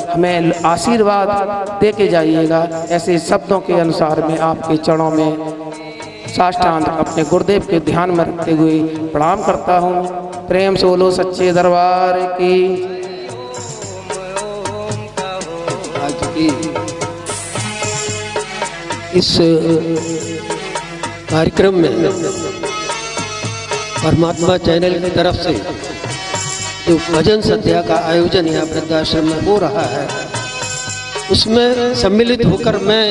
हमें आशीर्वाद दे के जाइएगा। ऐसे शब्दों के अनुसार मैं आपके चरणों में साष्टांग अपने गुरुदेव के ध्यान में रखते हुए प्रणाम करता हूँ। प्रेम से बोलो सच्चे दरबार की। आज की इस कार्यक्रम में परमात्मा चैनल की तरफ से जो भजन संध्या का आयोजन यहाँ वृद्धाश्रम में हो रहा है, उसमें सम्मिलित होकर मैं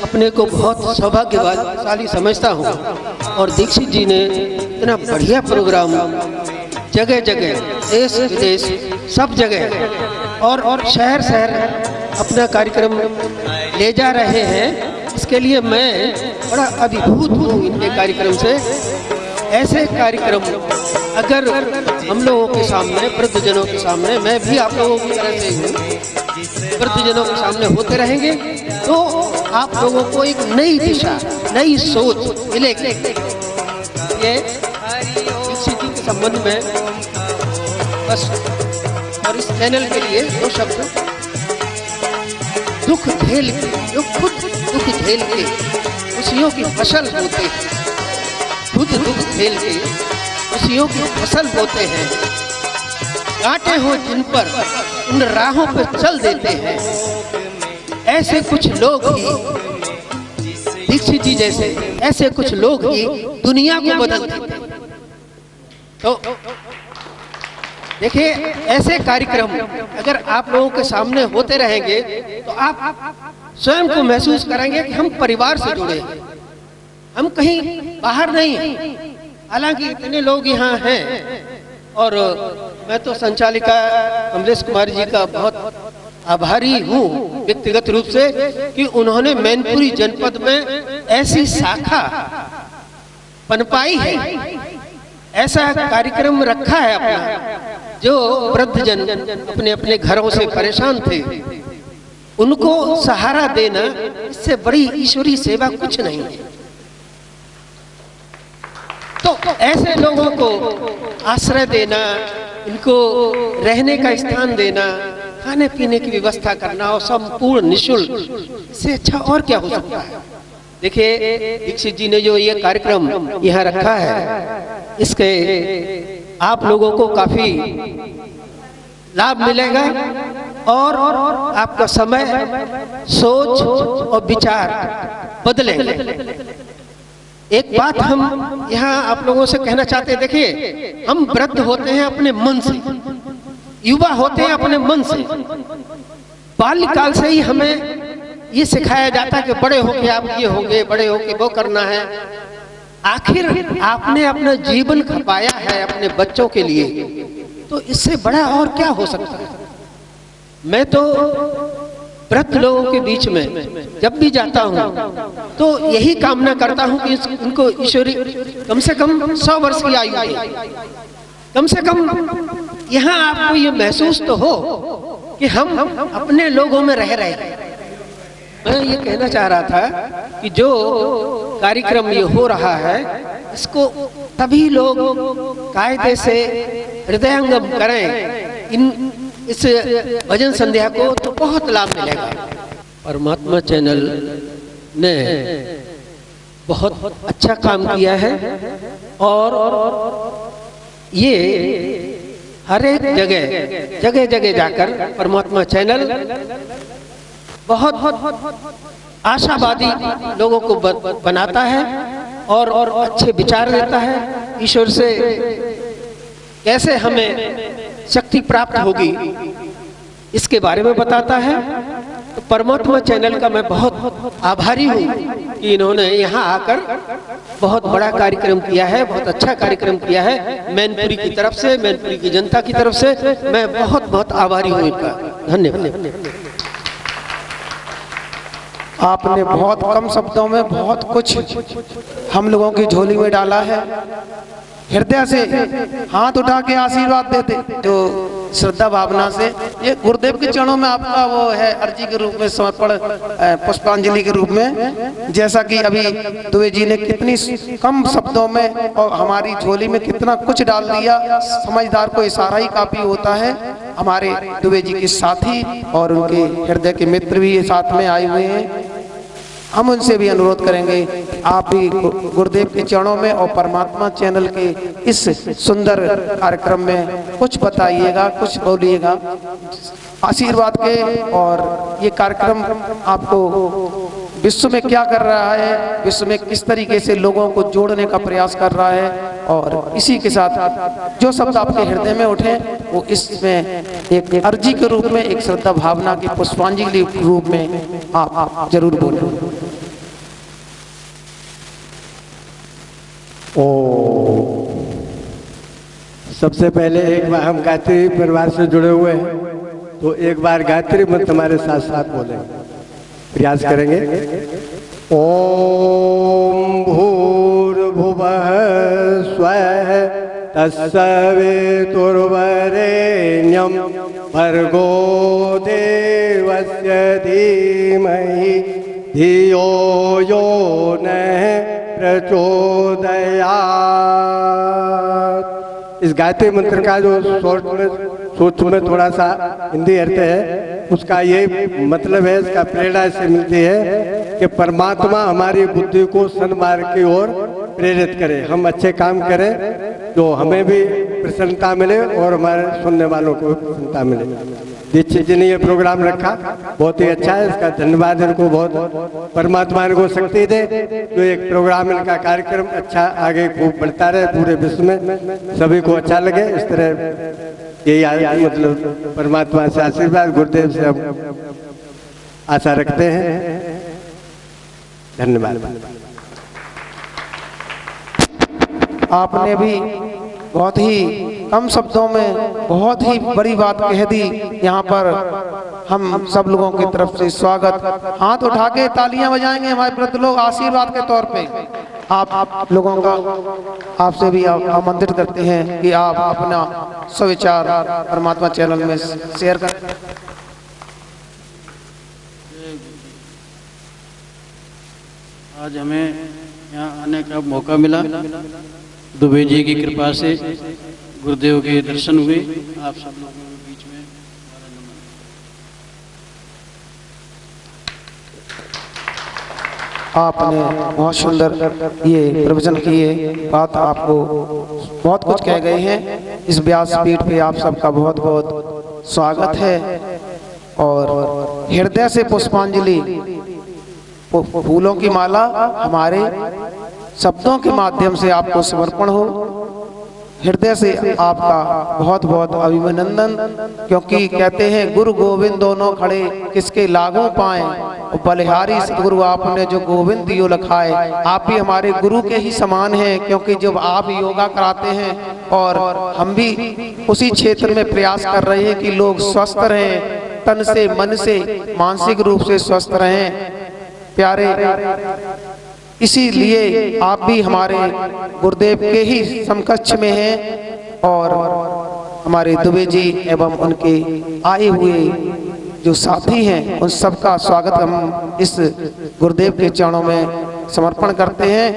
अपने को बहुत सौभाग्यशाली समझता हूँ। और दीक्षित जी ने इतना बढ़िया प्रोग्राम जगह जगह, देश विदेश सब जगह और शहर शहर अपना कार्यक्रम ले जा रहे हैं। इसके लिए मैं बड़ा अभिभूत हूँ इनके कार्यक्रम से। ऐसे कार्यक्रम अगर हम लोगों के सामने, वृद्धजनों के सामने, मैं भी आप लोगों की तरह से हूँ, वृद्धजनों के सामने होते रहेंगे तो आप लोगों को एक नई दिशा, नई सोच मिलेगी। ये दीक्षित जी के संबंध में बस। और इस चैनल के लिए दो शब्द, दुख झेल के, जो खुद दुख झेल के खुशियों की फसल होते हैं, खुद दुख झेल के खुशियों की फसल होते हैं, कांटे हो जिन पर उन राहों पर चल देते हैं। ऐसे कुछ लोग ही, दीक्षित जी जैसे ऐसे कुछ लोग ही दुनिया को बदल देते हैं। तो देखिए, ऐसे कार्यक्रम अगर आप लोगों के सामने होते रहेंगे तो आप स्वयं को महसूस करेंगे कि हम परिवार से जुड़े हैं, हम कहीं बाहर नहीं हैं। हालांकि इतने लोग यहाँ हैं और मैं तो संचालिका कमलेश कुमारी जी का बहुत आभारी हूँ व्यक्तिगत रूप से कि उन्होंने मैनपुरी जनपद में ऐसी शाखा पनपाई है, ऐसा कार्यक्रम रखा है अपना। जो वृद्धजन अपने अपने घरों से परेशान थे, उनको सहारा देना, इससे बड़ी ईश्वरीय सेवा कुछ नहीं है। तो ऐसे लोगों को आश्रय देना, इनको रहने का स्थान देना, खाने पीने की व्यवस्था करना और संपूर्ण निःशुल्क, से अच्छा और क्या हो सकता है। देखिए, दीक्षित जी ने जो ये कार्यक्रम यहाँ रखा है, इसके आप लोगों को काफी लाभ मिलेगा और आपका समय, सोच और विचार बदलेंगे। एक बात हम यहाँ आप लोगों से कहना चाहते हैं। देखिए, हम वृद्ध होते हैं अपने मन से, युवा होते हैं अपने मन से। बाल्यकाल से ही हमें ये सिखाया जाता है कि बड़े होके आप ये होंगे, बड़े होके वो करना है। आखिर आपने अपना जीवन खपाया है अपने बच्चों के लिए, तो इससे बड़ा और क्या हो सकता है। मैं तो वृद्ध लोगों के बीच में जब भी जाता हूँ तो यही कामना करता हूँ कि उनको ईश्वरी कम से कम 100 वर्ष की आयु दे। कम से कम यहाँ आपको ये महसूस तो हो कि हम अपने लोगों में रह रहे हैं। मैं ये कहना चाह रहा था कि जो कार्यक्रम ये हो रहा है, इसको तभी लोग कायदे से हृदयंगम करें इस भजन संध्या को, तो बहुत लाभ मिलेगा। परमात्मा चैनल ने बहुत अच्छा काम किया है और ये हर एक जगह जगह जाकर परमात्मा चैनल बहुत आशावादी लोगों को बनाता है और अच्छे विचार देता है। ईश्वर से कैसे हमें शक्ति प्राप्त होगी इसके बारे में बताता है। तो परमात्मा चैनल का मैं बहुत आभारी हूँ कि इन्होंने यहाँ आकर बहुत बड़ा कार्यक्रम किया है, बहुत अच्छा कार्यक्रम किया है। मैनपुरी की तरफ से, मैनपुरी की जनता की तरफ से मैं बहुत बहुत आभारी हूँ इनका। धन्यवाद। आपने बहुत कम शब्दों में बहुत कुछ हम लोगों की झोली में डाला है। हृदय से हाथ उठा के आशीर्वाद देते जो श्रद्धा भावना से। ये गुरुदेव के चरणों में आपका वो है अर्जी के रूप में समर्पण, पुष्पांजलि के रूप में। जैसा कि अभी दुबे जी ने कितनी कम शब्दों में और हमारी झोली में कितना कुछ डाल दिया। समझदार को इशारा ही काफी होता है। हमारे दुबे जी के साथी और उनके हृदय के मित्र भी साथ में आए हुए हैं। हम उनसे भी अनुरोध करेंगे आप भी गुरुदेव के चरणों में और परमात्मा चैनल के इस सुंदर कार्यक्रम में कुछ बताइएगा, कुछ बोलिएगा आशीर्वाद के। और ये कार्यक्रम आपको विश्व में क्या कर रहा है, विश्व में किस तरीके से लोगों को जोड़ने का प्रयास कर रहा है, और इसी के साथ जो शब्द आपके हृदय में उठे वो इसमें एक अर्जी के रूप में, एक श्रद्धा भावना की पुष्पांजलि के रूप में आप जरूर बोलें। ओ सबसे पहले एक बार हम गायत्री परिवार से जुड़े हुए हैं, तो एक बार गायत्री मंत्र हमारे साथ साथ बोलेंगे, प्रयास करेंगे। ओम भूर्भुवः स्वः तत्सवितुर्वरेण्यं भर्गो देवस्य धीमहि धियो यो नः प्रचोदयात्। इस गायत्री मंत्र का जो सोच में थोड़ा सा हिंदी अर्थ है, उसका ये मतलब है, इसका प्रेरणा इससे मिलती है कि परमात्मा हमारी बुद्धि को सन्मार्ग की ओर प्रेरित करे, हम अच्छे काम करें जो हमें भी प्रसन्नता मिले और हमारे सुनने वालों को प्रसन्नता मिले। दीक्षित जी ने ये प्रोग्राम रखा, बहुत ही अच्छा है, इसका धन्यवाद इनको, बहुत परमात्मा इनको शक्ति दे जो एक प्रोग्राम इनका कार्यक्रम अच्छा आगे खूब बढ़ता रहे, पूरे विश्व में सभी को अच्छा लगे। इस तरह यही मतलब परमात्मा से आशीर्वाद, गुरुदेव से हम आशा रखते हैं। धन्यवाद। आपने भी बहुत ही कम शब्दों में बहुत ही बड़ी बात कह दी। यहाँ पर हम सब लोगों की तरफ से स्वागत, हाथ उठा के तालियां बजाएंगे हमारे वृद्ध लोग आशीर्वाद के तौर पे। आप लोगों का आपसे भी आमंत्रित करते हैं कि आप अपना सुविचार परमात्मा चैनल में शेयर करें। आज हमें यहाँ आने का मौका मिला, दुबे जी की कृपा से गुरुदेव के दर्शन हुए। आप सब लोगों के बीच में हमारा नमन। आपने बहुत सुंदर ये प्रवचन किए, बात आपको बहुत कुछ कह गए हैं। इस व्यासपीठ पे आप सबका बहुत बहुत स्वागत है और हृदय से पुष्पांजलि, फूलों की माला हमारे शब्दों के माध्यम से आपको समर्पण हो। हृदय से आपका बहुत बहुत अभिनंदन, क्योंकि कहते हैं गुरु गोविंद दोनों खड़े किसके लागू पाए, बलिहारी सतगुरु आपने जो गोविंद दियो लखाए। आप भी हमारे गुरु के ही समान हैं, क्योंकि जब आप योगा कराते हैं और हम भी उसी क्षेत्र में प्रयास कर रहे हैं कि लोग स्वस्थ रहें, तन से, मन से, मानसिक रूप से स्वस्थ रहें। प्यारे, इसीलिए आप भी हमारे गुरुदेव के ही समकक्ष में हैं और हमारे दुबे जी एवं उनके आए हुए जो साथी हैं उन सबका स्वागत हम इस गुरुदेव के चरणों में समर्पण करते हैं।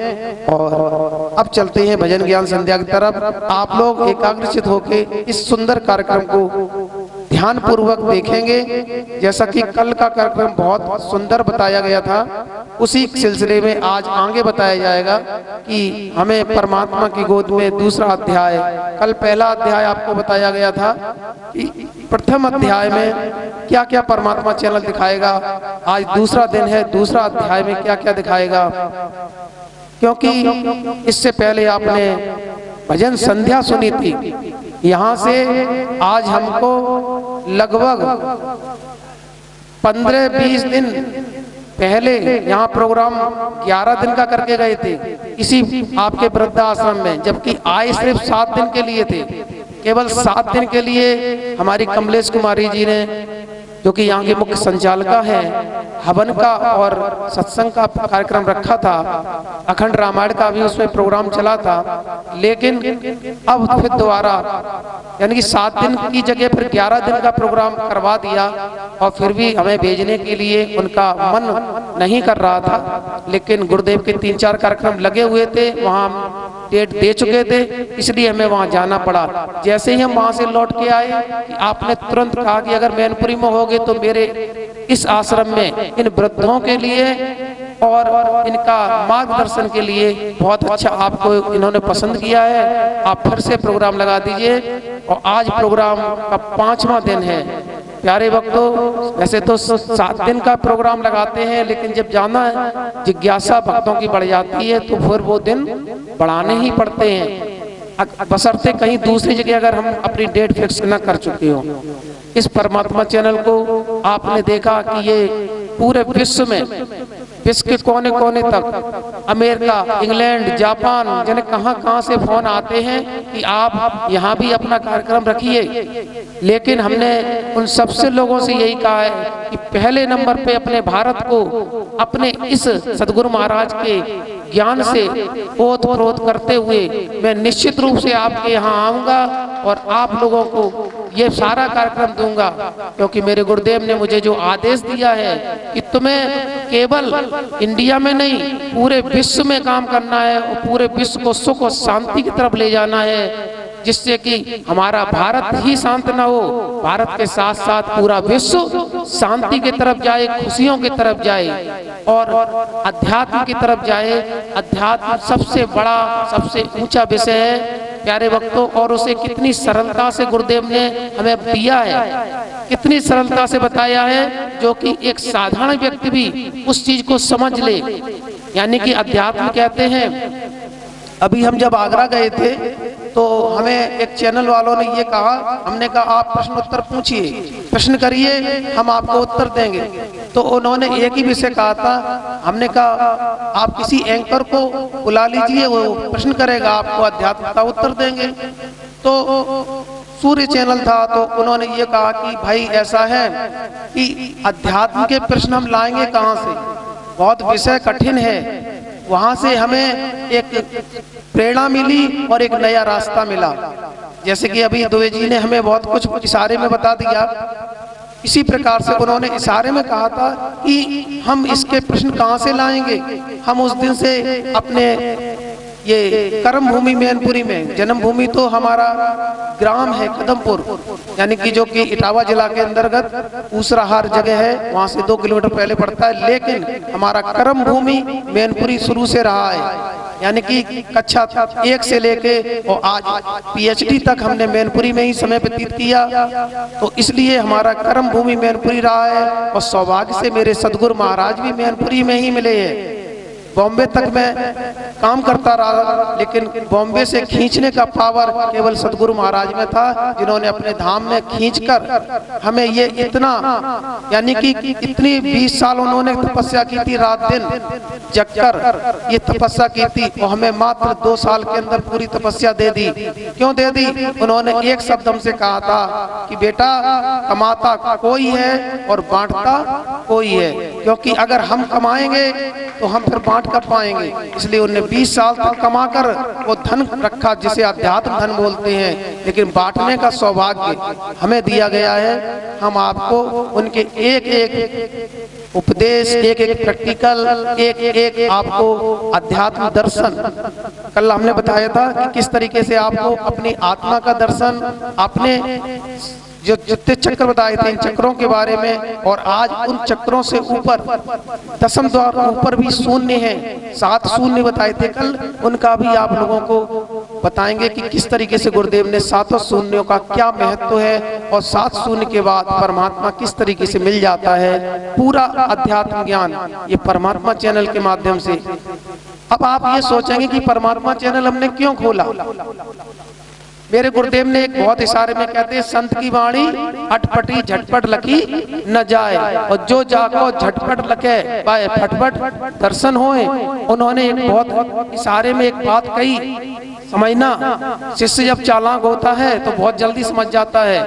और अब चलते हैं भजन ज्ञान संध्या की तरफ। आप लोग एकाग्रचित होकर इस सुंदर कार्यक्रम को ध्यान पूर्वक देखेंगे। जैसा कि कल का कार्यक्रम बहुत सुंदर बताया गया था, उसी सिलसिले में आज आगे बताया जाएगा कि हमें परमात्मा की गोद में दूसरा अध्याय, कल पहला अध्याय आपको बताया गया था कि प्रथम अध्याय में क्या क्या परमात्मा चैनल दिखाएगा। आज दूसरा दिन है, दूसरा अध्याय में क्या क्या दिखाएगा, क्योंकि इससे पहले आपने भजन संध्या सुनी थी। यहाँ से आज हमको लगभग 15-20 दिन पहले यहाँ प्रोग्राम 11 दिन का करके गए थे इसी आपके वृद्धाश्रम में, जबकि आए सिर्फ 7 दिन के लिए थे। केवल 7 दिन के लिए हमारी कमलेश कुमारी जी ने, जो कि यहाँ की मुख्य संचालिका है, हवन का और सत्संग का कार्यक्रम रखा था। अखंड रामायण का भी उसमें प्रोग्राम चला था, लेकिन अब फिर दोबारा यानी कि 7 दिन की जगह फिर 11 दिन का प्रोग्राम करवा दिया। और फिर भी हमें भेजने के लिए उनका मन नहीं कर रहा था, लेकिन गुरुदेव के 3-4 कार्यक्रम लगे हुए थे, वहाँ डेट दे चुके थे, इसलिए हमें वहां जाना पड़ा। जैसे ही हम वहां से लौट के आए कि आपने तुरंत कहा कि अगर मैनपुरी में होगे तो मेरे इस आश्रम में इन वृद्धों के लिए और इनका मार्गदर्शन के लिए बहुत अच्छा आपको इन्होंने पसंद किया है, आप फिर से प्रोग्राम लगा दीजिए। और आज प्रोग्राम का 5वां दिन है। प्यारे भक्तों, वैसे तो 7 दिन का प्रोग्राम लगाते हैं, लेकिन जब जाना है जिज्ञासा भक्तों की बढ़ जाती है तो फिर वो दिन बढ़ाने ही पड़ते हैं, बशर्ते कहीं दूसरी जगह अगर हम अपनी डेट फिक्स न कर चुके हो। इस परमात्मा चैनल को आपने देखा कि ये पूरे विश्व में, विश्व के कोने कोने तक, अमेरिका, इंग्लैंड, जापान, जाने कहां से फोन आते हैं कि आप यहाँ भी अपना कार्यक्रम रखिए। लेकिन हमने उन सबसे लोगों से यही कहा है कि पहले नंबर पे अपने भारत को अपने इस सदगुरु महाराज के ज्ञान से ओत-प्रोत करते हुए मैं निश्चित रूप से आपके यहाँ आऊंगा और आप लोगों को ये सारा कार्यक्रम दूंगा, क्योंकि मेरे गुरुदेव ने मुझे जो आदेश दिया है कि तुम्हें केवल इंडिया में नहीं पूरे विश्व में काम करना है और पूरे विश्व को सुख और शांति की तरफ ले जाना है, जिससे कि हमारा भारत ही शांत न हो, भारत के साथ साथ पूरा विश्व शांति की तरफ जाए, खुशियों की तरफ जाए और अध्यात्म की तरफ जाए। अध्यात्म सबसे बड़ा, सबसे ऊंचा विषय है प्यारे भक्तों, और उसे कितनी सरलता से गुरुदेव ने हमें दिया है, कितनी सरलता से बताया है, जो कि एक साधारण व्यक्ति भी उस चीज को समझ ले। यानी कि अध्यात्म कहते हैं, अभी हम जब आगरा गए थे तो हमें एक चैनल वालों ने ये कहा, हमने कहा आप प्रश्न उत्तर पूछिए, प्रश्न करिए, हम आपको उत्तर देंगे। तो उन्होंने एक ही विषय कहा था, हमने कहा आप किसी एंकर को बुला लीजिए, वो प्रश्न करेगा, आपको अध्यात्म का उत्तर देंगे। तो सूर्य चैनल था, तो उन्होंने ये कहा कि भाई ऐसा है कि अध्यात्म के प्रश्न हम लाएंगे कहाँ से, बहुत विषय कठिन है। वहां से हमें एक प्रेरणा मिली और एक नया रास्ता मिला। जैसे कि अभी दुबे जी ने हमें बहुत कुछ इशारे में बता दिया, इसी प्रकार से उन्होंने इशारे में कहा था कि हम इसके प्रश्न कहाँ से लाएंगे। हम उस दिन से अपने ये कर्म भूमि मैनपुरी में, जन्म भूमि तो हमारा ग्राम है कदमपुर, यानी कि जो कि इटावा जिला के अंतर्गत ऊसराहार जगह है, वहां से 2 किलोमीटर पहले पड़ता है। लेकिन हमारा कर्म भूमि मैनपुरी शुरू से रहा है, यानी कि कक्षा 1 से लेके और आज PhD तक हमने मैनपुरी में ही समय व्यतीत किया। तो इसलिए हमारा कर्म भूमि मैनपुरी रहा है और सौभाग्य से मेरे सदगुरु महाराज भी मैनपुरी में ही मिले हैं। बॉम्बे तक मैं काम करता रहा, लेकिन बॉम्बे से खींचने का पावर केवल सदगुरु महाराज में था, जिन्होंने अपने धाम में खींचकर हमें ये इतना, यानी कि इतनी 20 साल उन्होंने तपस्या की थी, रात दिन जगकर ये तपस्या की थी, और हमें मात्र 2 साल के अंदर पूरी तपस्या दे दी। क्यों दे दी? उन्होंने एक शब्द हमसे कहा था कि बेटा कमाता कोई है और बांटता कोई है, क्योंकि अगर हम कमाएंगे तो हम फिर बांट कर पाएंगे। इसलिए उन्होंने 20 साल तक कमाकर वो धन रखा जिसे अध्यात्म धन बोलते हैं, लेकिन बांटने का सौभाग्य हमें दिया गया है। हम आपको उनके एक एक उपदेश, एक एक प्रैक्टिकल, एक एक आपको अध्यात्म दर्शन, कल हमने बताया था कि किस तरीके से आपको अपनी आत्मा का दर्शन, अपने जो जितने चक्र बताए थे इन चक्रों के बारे में, और आज उन चक्रों से ऊपर 10 द्वार ऊपर भी शून्य है, 7 शून्य बताए थे कल, उनका भी आप लोगों को बताएंगे कि किस तरीके से गुरुदेव ने 7 शून्यों का क्या महत्व है, और 7 शून्य के बाद परमात्मा किस तरीके से मिल जाता है। पूरा अध्यात्म ज्ञान ये परमात्मा चैनल के माध्यम से। अब आप ये सोचेंगे कि परमात्मा चैनल हमने क्यों खोला। मेरे गुरुदेव ने एक बहुत इशारे में कहते हैं, संत की वाणी अटपटी झटपट लकी न जाए, और जो जाको झटपट लके पाए फटफट दर्शन होए। उन्होंने एक बहुत इशारे में एक बात कही, समझना, शिष्य जब चालाक होता है तो बहुत जल्दी समझ जाता है,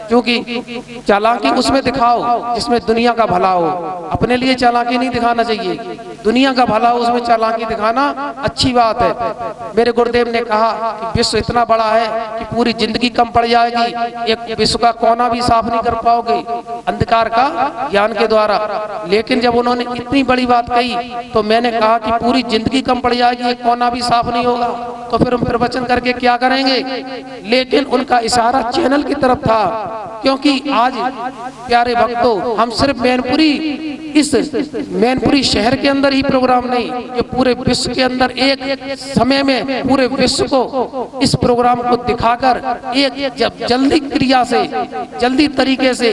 क्योंकि चालाकी उसमें दिखाओ जिसमें दुनिया का भला हो, अपने लिए चालाकी नहीं दिखाना चाहिए। दुनिया का भला हो उसमें चालाकी दिखाना अच्छी बात है। मेरे गुरुदेव ने कहा कि विश्व इतना बड़ा है कि पूरी जिंदगी कम पड़ जाएगी, एक विश्व का कोना भी साफ नहीं कर पाओगे अंधकार का ज्ञान के द्वारा। लेकिन जब उन्होंने इतनी बड़ी बात कही तो मैंने कहा कि पूरी जिंदगी कम पड़ जाएगी, एक कोना भी साफ नहीं होगा, तो फिर हम प्रवचन करके क्या करेंगे। लेकिन उनका इशारा चैनल की तरफ था, क्योंकि आज प्यारे भक्तों हम सिर्फ मैनपुरी, इस मैनपुरी शहर के अंदर ही प्रोग्राम नहीं, ये पूरे विश्व के अंदर एक समय में पूरे विश्व को इस प्रोग्राम को दिखाकर एक जल्दी क्रिया से, जल्दी तरीके से,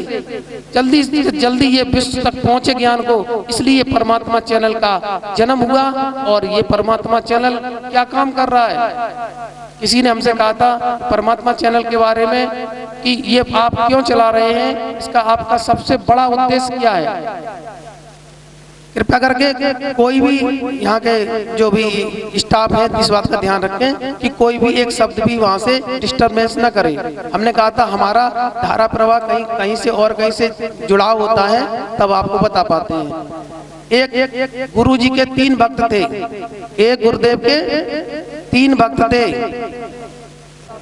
जल्दी से जल्दी ये विश्व तक पहुंचे ज्ञान को, इसलिए परमात्मा चैनल का जन्म हुआ। और ये परमात्मा चैनल क्या काम कर रहा है, किसी ने हमसे कहा था परमात्मा चैनल के बारे में कि ये आप क्यों चला रहे हैं, इसका आपका सबसे बड़ा उद्देश्य क्या है। कृपया करके कोई भी यहाँ के जो भी स्टाफ है इस बात का ध्यान रखें कि कोई भी एक शब्द भी वहाँ से डिस्टर्बेंस न करे। हमने कहा था हमारा धारा प्रवाह कहीं से और कहीं से जुड़ाव होता है, तब आपको बता पाते हैं। एक गुरु जी के 3 भक्त थे, एक गुरुदेव के 3 भक्त थे।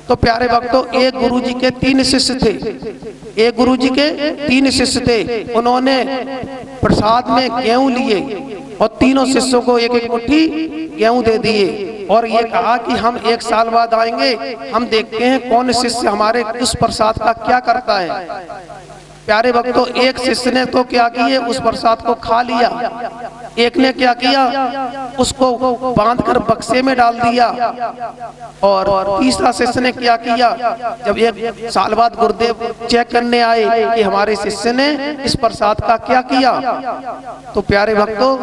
तो प्यारे भक्तों, एक गुरु जी के 3 शिष्य थे, एक गुरु जी के 3 शिष्य थे। उन्होंने प्रसाद में गेहूं लिए और तीनों शिष्यों को एक एक मुट्ठी गेहूं दे दिए और ये कहा कि हम 1 साल बाद आएंगे, हम देखते हैं कौन शिष्य हमारे उस प्रसाद का क्या करता है। प्यारे भक्तों, एक शिष्य ने तो क्या किए, उस प्रसाद को खा लिया, एक ने क्या किया, उसको बांधकर बक्से में डाल दिया, और तीसरा शिष्य ने क्या किया, जब 1 साल बाद गुरुदेव चेक करने आए कि हमारे शिष्य ने इस प्रसाद का क्या किया, तो प्यारे भक्तों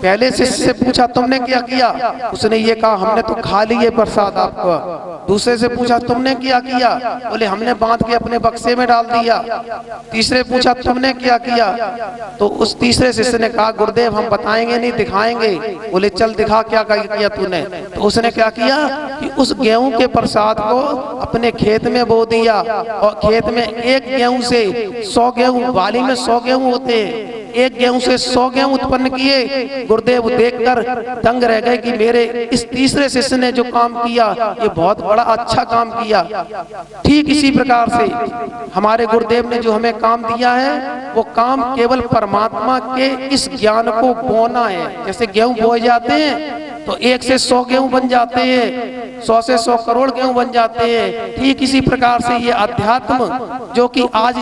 पहले शिष्य से पूछा तुमने क्या किया, उसने ये कहा हमने तो खा लिए प्रसाद आपका। दूसरे से पूछा तुमने क्या किया, बोले हमने बांध के अपने बक्से में डाल दिया। तीसरे पूछा तुमने क्या किया, तो उस तीसरे शिष्य ने कहा गुरुदेव हम बताएंगे नहीं, दिखाएंगे। बोले चल दिखा क्या किया तूने। तो उसने क्या किया कि उस गेहूं के प्रसाद को अपने खेत में बो दिया और खेत में एक गेहूं से 100 गेहूं, वाली में 100 गेहूं होते हैं, एक गेहूं से 100 गेहूं उत्पन्न किए। गुरुदेव देखकर दंग रह गए कि मेरे इस तीसरे शिष्य ने जो काम किया ये बहुत बड़ा अच्छा काम किया। ठीक इसी प्रकार से हमारे गुरुदेव ने जो हमें काम दिया है वो काम केवल परमात्मा के इस ज्ञान को बोना है। जैसे गेहूं बोए जाते हैं तो 1 से 100 गेहूं बन जाते हैं, 100 से 100 करोड़ गेहूं बन जाते हैं। ठीक इसी प्रकार से ये अध्यात्म जो कि आज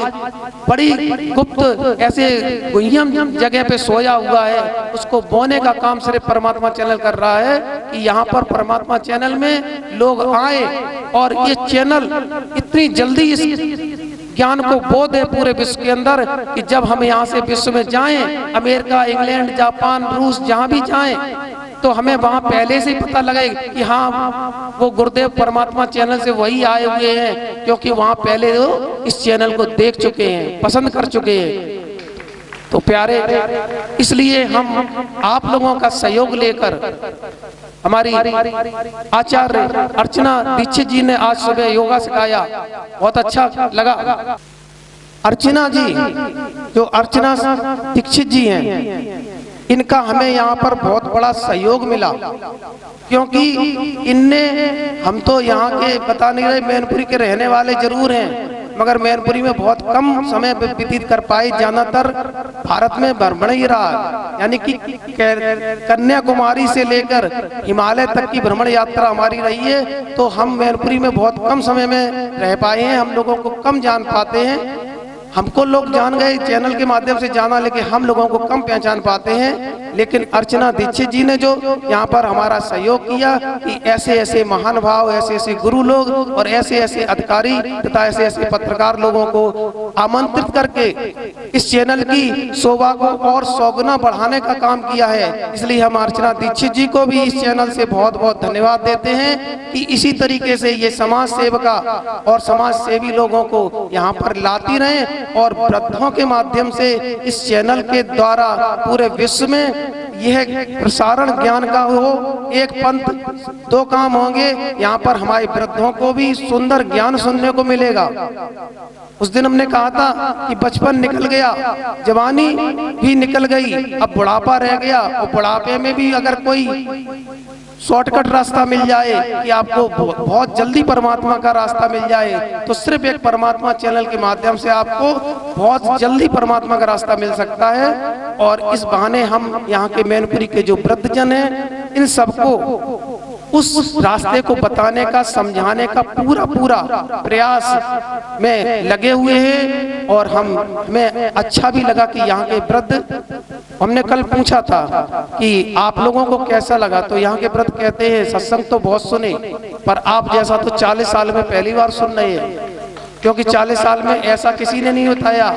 बड़ी गुप्त ऐसे गुह्यम जगह पे सोया हुआ है, उसको बोने का काम सिर्फ परमात्मा चैनल कर रहा है कि यहाँ पर परमात्मा चैनल में लोग आए और ये चैनल इतनी जल्दी इस ज्ञान को बो दे पूरे विश्व के अंदर कि जब हम यहाँ से विश्व में जाएं, अमेरिका, इंग्लैंड, जापान, रूस, जहाँ भी जाएं, तो हमें वहां पहले से ही पता लगे कि हाँ वो गुरुदेव परमात्मा चैनल से वही आए हुए हैं, क्योंकि वहां पहले वो इस चैनल को देख चुके हैं, पसंद कर चुके हैं। तो प्यारे, इसलिए हम आप लोगों का सहयोग लेकर हमारी आचार्य अर्चना दीक्षित जी ने आज सुबह योगा सिखाया, बहुत अच्छा लगा। अर्चना जी, जो अर्चना दीक्षित जी हैं, इनका हमें यहाँ पर बहुत बड़ा सहयोग मिला, क्योंकि इनने, हम तो यहाँ के बता नहीं रहे, मैनपुरी के रहने वाले जरूर हैं, मगर मैनपुरी में बहुत कम समय व्यतीत कर पाए। ज्यादातर भारत में भ्रमण ही रहा, यानी कि कन्याकुमारी से लेकर हिमालय तक की भ्रमण यात्रा हमारी रही है। तो हम मैनपुरी में बहुत कम समय में रह पाए हैं, हम लोगों को कम जान पाते हैं। हमको लोग जान गए चैनल के माध्यम से जाना, लेकिन हम लोगों को कम पहचान पाते हैं। लेकिन अर्चना दीक्षित जी ने जो यहाँ पर हमारा सहयोग किया कि ऐसे ऐसे महान भाव, ऐसे ऐसे गुरु लोग और ऐसे ऐसे अधिकारी तथा ऐसे ऐसे पत्रकार लोगों को आमंत्रित करके इस चैनल की शोभा को और सौगुना बढ़ाने का काम किया है। इसलिए हम अर्चना दीक्षित जी को भी इस चैनल से बहुत बहुत धन्यवाद देते हैं कि इसी तरीके से ये समाज सेवका और समाज सेवी लोगों को यहाँ पर लाती रहे और वृद्धों के माध्यम से इस चैनल के द्वारा पूरे विश्व में यह प्रसारण ज्ञान का हो, एक पंथ दो काम होंगे। यहाँ पर हमारे वृद्धों को भी सुंदर ज्ञान सुनने को मिलेगा। उस दिन हमने कहा था कि बचपन निकल गया, जवानी भी निकल गई, अब बुढ़ापा रह गया। और बुढ़ापे में भी अगर कोई शॉर्टकट रास्ता मिल जाए कि आपको बहुत जल्दी परमात्मा का रास्ता मिल जाए, तो सिर्फ एक परमात्मा चैनल के माध्यम से आपको बहुत जल्दी परमात्मा का रास्ता मिल सकता है। और इस बहाने हम यहाँ के मैनपुरी के जो वृद्धजन हैं, इन सबको उस रास्ते को बताने का, समझाने का पूरा प्रयास में लगे हुए हैं। और हमें अच्छा भी लगा कि यहाँ के वृद्ध, हमने कल पूछा था कि आप लोगों को कैसा लगा, तो यहाँ के वृद्ध कहते हैं सत्संग तो बहुत सुने, पर आप जैसा तो 40 साल में पहली बार सुन रहे हैं, क्योंकि 40 साल में ऐसा किसी ने नहीं बताया।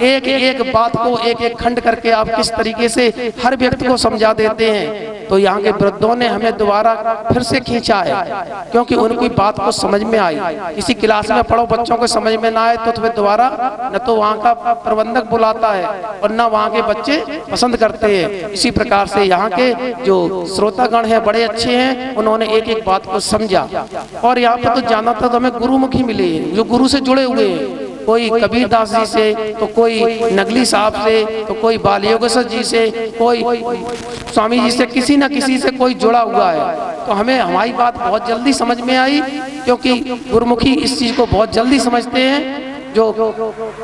एक एक बात को एक एक खंड करके आप किस तरीके से हर व्यक्ति को समझा देते हैं। तो यहाँ के वृद्धों ने हमें दोबारा फिर से खींचा है, क्योंकि उनकी बात को समझ में आई। किसी क्लास में पढ़ो, बच्चों को समझ में ना आए तो फिर दोबारा न तो वहाँ का प्रबंधक बुलाता है और न वहाँ के बच्चे पसंद करते हैं। इसी प्रकार से यहाँ के जो श्रोतागण हैं बड़े अच्छे हैं, उन्होंने एक एक बात को समझा। और यहाँ पर तो जाना था तो हमें गुरुमुखी मिले हैं, जो गुरु से जुड़े हुए हैं। कोई कबीरदास जी से, तो कोई नगली साहब से, तो कोई बाल योगेश्वर जी से, कोई स्वामी जी से, किसी न किसी से कोई जुड़ा हुआ है। तो हमें हमारी बात बहुत जल्दी समझ में आई, क्योंकि गुरुमुखी इस चीज को बहुत जल्दी समझते हैं, जो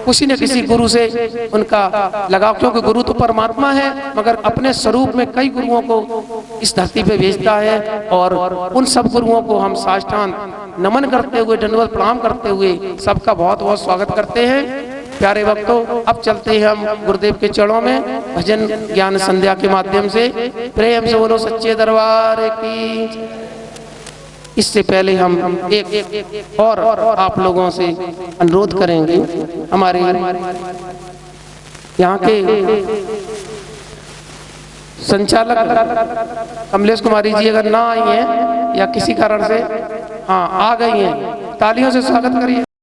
किसी न किसी गुरु से उनका लगाव। क्योंकि गुरु तो परमात्मा है, मगर अपने स्वरूप में कई गुरुओं को इस धरती पे भेजता है। और उन सब गुरुओं को हम साष्टांग नमन करते हुए, दंडवत प्रणाम करते हुए सबका बहुत बहुत स्वागत करते हैं। प्यारे भक्तों, अब चलते हैं हम गुरुदेव के चरणों में भजन ज्ञान संध्या के माध्यम से। प्रेम से बोलो सच्चे दरबार की। इससे पहले हम एक और आप लोगों से अनुरोध करेंगे। हमारे यहाँ के संचालक कमलेश कुमारी जी अगर ना आई हैं या किसी कारण से आ गई हैं, तालियों से स्वागत करिए।